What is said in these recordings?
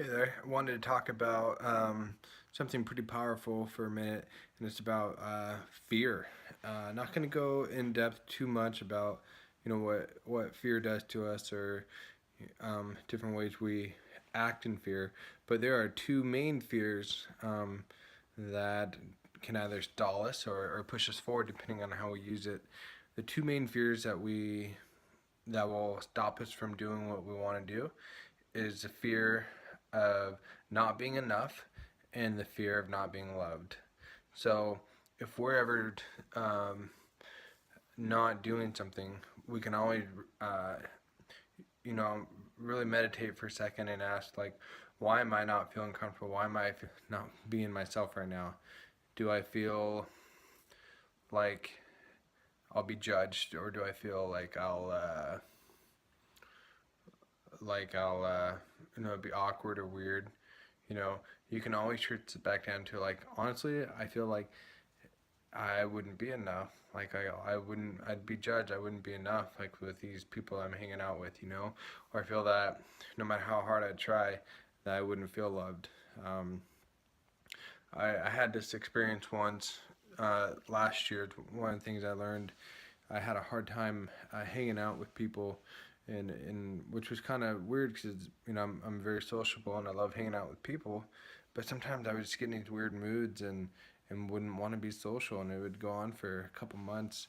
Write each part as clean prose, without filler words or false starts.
Hey there. I wanted to talk about something pretty powerful for a minute, and it's about fear. Not going to go in depth too much about what fear does to us or different ways we act in fear, but there are two main fears that can either stall us or push us forward depending on how we use it. The two main fears that will stop us from doing what we want to do is the fear of not being enough and the fear of not being loved. So if we're ever um, not doing something, we can always, uh, you know, really meditate for a second and ask, like, why am I not feeling comfortable? Why am I not being myself right now? Do I feel like I'll be judged, or do I feel like I'll be awkward or weird? You know, you can always shift it back down to, like, honestly, I feel like I wouldn't be enough. Like I wouldn't, I'd be judged. I wouldn't be enough, like with these people I'm hanging out with, or I feel that no matter how hard I try, that I wouldn't feel loved. Um, I had this experience once last year. One of the things I learned, I had a hard time hanging out with people, and which was kind of weird because I'm very sociable and I love hanging out with people, but sometimes I would just get in these weird moods and wouldn't want to be social, and it would go on for a couple months,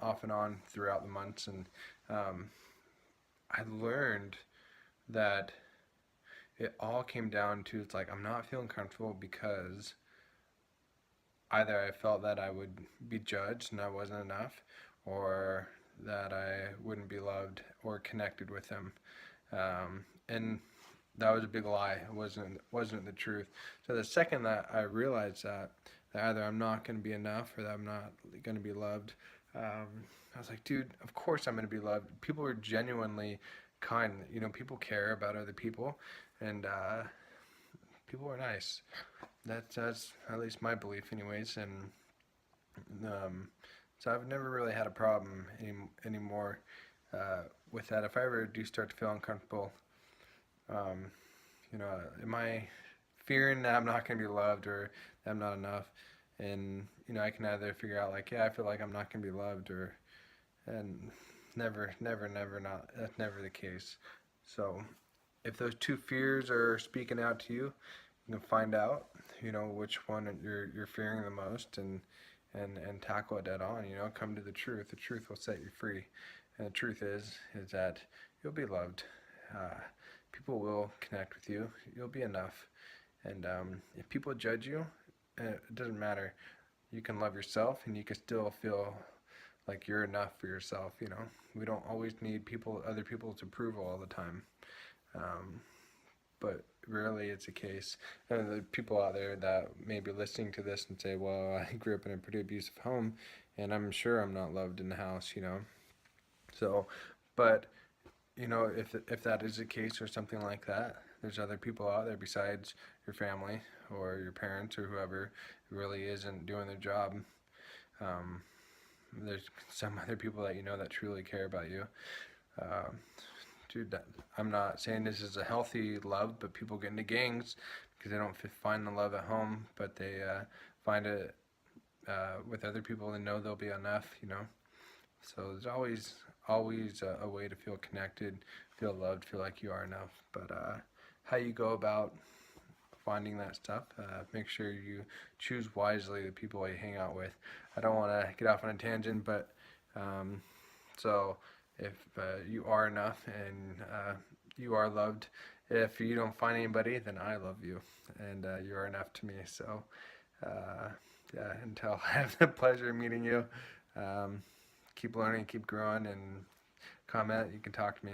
off and on throughout the months, and um, I learned that it all came down to, it's like I'm not feeling comfortable because either I felt that I would be judged and I wasn't enough, or that I wouldn't be loved or connected with them. And that was a big lie. It wasn't the truth. So the second that I realized that either I'm not going to be enough or that I'm not going to be loved, I was like, dude, of course I'm going to be loved. People are genuinely kind. People care about other people, and people are nice. That's at least my belief, anyways. And um, so I've never really had a problem anymore with that. If I ever do start to feel uncomfortable, um, am I fearing that I'm not going to be loved or that I'm not enough? And I can either figure out, like, yeah, I feel like I'm not going to be loved, or and never not. That's never the case. So if those two fears are speaking out to you, you can find out, which one you're fearing the most, and tackle it dead on. Come to the truth. The truth will set you free, and the truth is that you'll be loved. Uh, People will connect with you. You'll be enough, and if people judge you, it doesn't matter. You can love yourself, and you can still feel like you're enough for yourself. We don't always need other people's approval all the time. Um, but rarely it's a case. And the people out there that may be listening to this and say, well, I grew up in a pretty abusive home, and I'm sure I'm not loved in the house. So, but, if that is the case or something like that, there's other people out there besides your family or your parents or whoever who really isn't doing their job. Um, there's some other people that that truly care about you. Um, Dude, I'm not saying this is a healthy love, but people get into gangs because they don't find the love at home, but they find it with other people and know they'll be enough. So there's always a way to feel connected, feel loved, feel like you are enough. But how you go about finding that stuff, make sure you choose wisely the people you hang out with. I don't want to get off on a tangent, but um, so if you are enough and you are loved, if you don't find anybody, then I love you, and you are enough to me. So, uh, yeah, until I have the pleasure of meeting you, um, keep learning, keep growing, and comment. You can talk to me.